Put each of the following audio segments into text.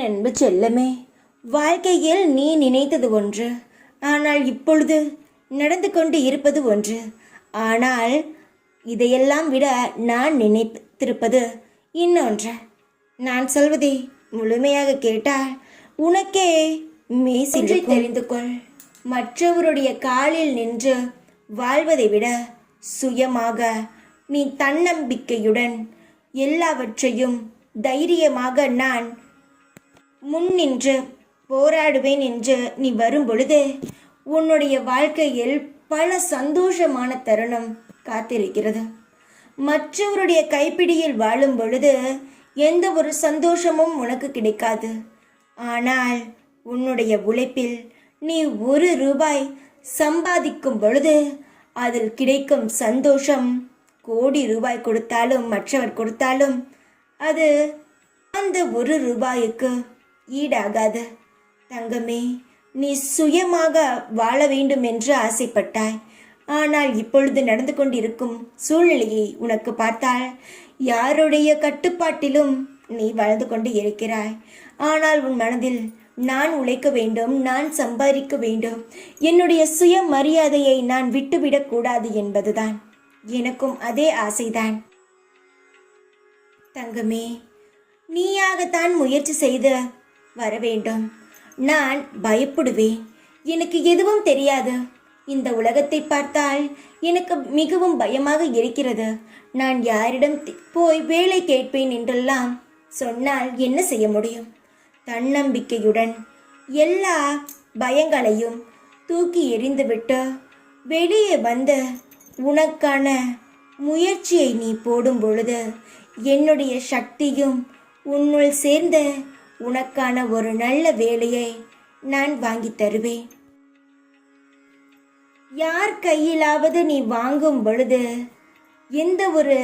அன்பு செல்லமே, வாழ்க்கையில் நீ நினைத்தது ஒன்று, ஆனால் இப்பொழுது நடந்து கொண்டு இருப்பது ஒன்று. ஆனால் இதையெல்லாம் விட நான் நினைத்திருப்பது இன்னொன்று. நான் சொல்வதை முழுமையாக கேட்டால் உனக்கே மேசின்றி தெரிந்து கொள். மற்றவருடைய காலில் நின்று வாழ்வதை விட சுயமாக நீ தன்னம்பிக்கையுடன் எல்லாவற்றையும் தைரியமாக நான் முன்னின்று போராடுவேன் என்று நீ வரும் பொழுது உன்னுடைய வாழ்க்கையில் பல சந்தோஷமான தருணம் காத்திருக்கிறது. மற்றவருடைய கைப்பிடியில் வாழும் பொழுது எந்த ஒரு சந்தோஷமும் உனக்கு கிடைக்காது. ஆனால் உன்னுடைய உழைப்பில் நீ 1 ரூபாய் சம்பாதிக்கும் பொழுது அதில் கிடைக்கும் சந்தோஷம் கோடி ரூபாய் கொடுத்தாலும் மற்றவர் கொடுத்தாலும் அது அந்த 1 ரூபாய்க்கு ஈடாகாது. தங்கமே, நீ சுயமாக வாழ வேண்டும் என்று ஆசைப்பட்டாய். ஆனால் இப்பொழுது நடந்து கொண்டிருக்கும் சூழ்நிலையை உனக்கு பார்த்தால் யாருடைய கட்டுப்பாட்டிலும் நீ வாழ்ந்து கொண்டு இருக்கிறாய். ஆனால் உன் மனதில் நான் உழைக்க வேண்டும், நான் சம்பாதிக்க வேண்டும், என்னுடைய சுய மரியாதையை நான் விட்டுவிடக்கூடாது என்பதுதான். எனக்கும் அதே ஆசைதான். தங்கமே, நீயாகத்தான் முயற்சி செய்து வர வேண்டும். நான் பயப்படுவேன். எனக்கு எதுவும் தெரியாது. இந்த உலகத்தை பார்த்தால் எனக்கு மிகவும் பயமாக இருக்கிறது. நான் யாரிடம் போய் வேலை கேட்பேன் என்றெல்லாம் சொன்னால் என்ன செய்ய முடியும்? தன்னம்பிக்கையுடன் எல்லா பயங்களையும் தூக்கி எறிந்துவிட்டு வெளியே வந்து உனக்கான முயற்சியை நீ போடும் பொழுது என்னுடைய சக்தியும் உன்னுள் சேர்ந்து உனக்கான ஒரு நல்ல வேலையை நான் வாங்கி தருவேன். யார் கையிலாவது நீ வாங்கும் பொழுது எந்த ஒரு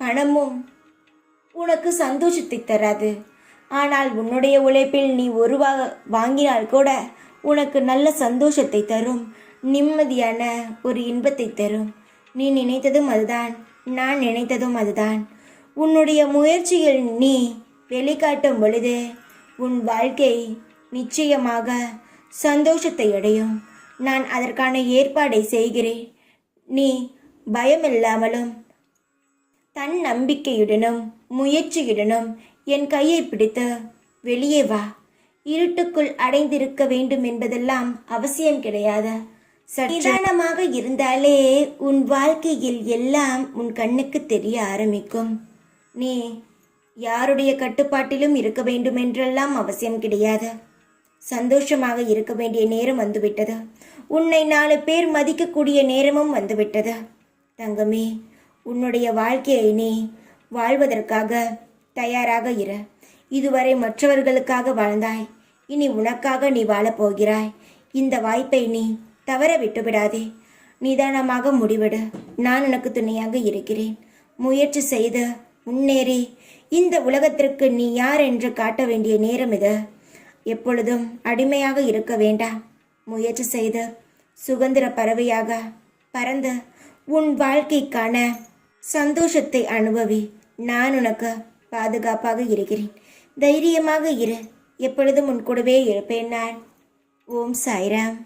பணமும் உனக்கு சந்தோஷத்தை தராது. ஆனால் உன்னுடைய உழைப்பில் நீ 1 ரூபா வாங்கினால் கூட உனக்கு நல்ல சந்தோஷத்தை தரும், நிம்மதியான ஒரு இன்பத்தை தரும். நீ நினைத்ததும் அதுதான், நான் நினைத்ததும் அதுதான். உன்னுடைய முயற்சியில் நீ வெளிக்காட்டும் பொழுது உன் வாழ்க்கை நிச்சயமாக சந்தோஷத்தை அடையும். நான் அதற்கான ஏற்பாடை செய்கிறேன். நீ பயமில்லாமலும் தன் நம்பிக்கையுடனும் முயற்சியுடனும் என் கையை பிடித்து வெளியே வா. இருட்டுக்குள் அடைந்திருக்க வேண்டும் என்பதெல்லாம் அவசியம் கிடையாது. நிதானமாக இருந்தாலே உன் வாழ்க்கையில் எல்லாம் உன் கண்ணுக்கு தெரிய ஆரம்பிக்கும். நீ யாருடைய கட்டுப்பாட்டிலும் இருக்க வேண்டும் என்றெல்லாம் அவசியம் கிடையாது. சந்தோஷமாக இருக்க வேண்டிய நேரம் வந்துவிட்டது. உன்னை 4 பேர் மதிக்கக்கூடிய நேரமும் வந்துவிட்டது. தங்கமே, உன்னுடைய வாழ்க்கையை நீ வாழ்வதற்காக தயாராக இரு. இதுவரை மற்றவர்களுக்காக வாழ்ந்தாய், இனி உனக்காக நீ வாழப்போகிறாய். இந்த வாய்ப்பை நீ தவற விட்டுவிடாதே. நிதானமாக முடிவிடு. நான் உனக்கு துணையாக இருக்கிறேன். முயற்சி செய்து முன்னேறி இந்த உலகத்திற்கு நீ யார் என்று காட்ட வேண்டிய நேரம் இது. எப்பொழுதும் அடிமையாக இருக்க வேண்டாம். முயற்சி செய்து சுதந்திர பறவையாக பறந்து உன் வாழ்க்கைக்கான சந்தோஷத்தை அனுபவி. நான் உனக்கு பாதுகாப்பாக இருக்கிறேன். தைரியமாக இரு. எப்பொழுதும் உன் கூடவே இருப்பேன் நான். ஓம் சாய்ராம்.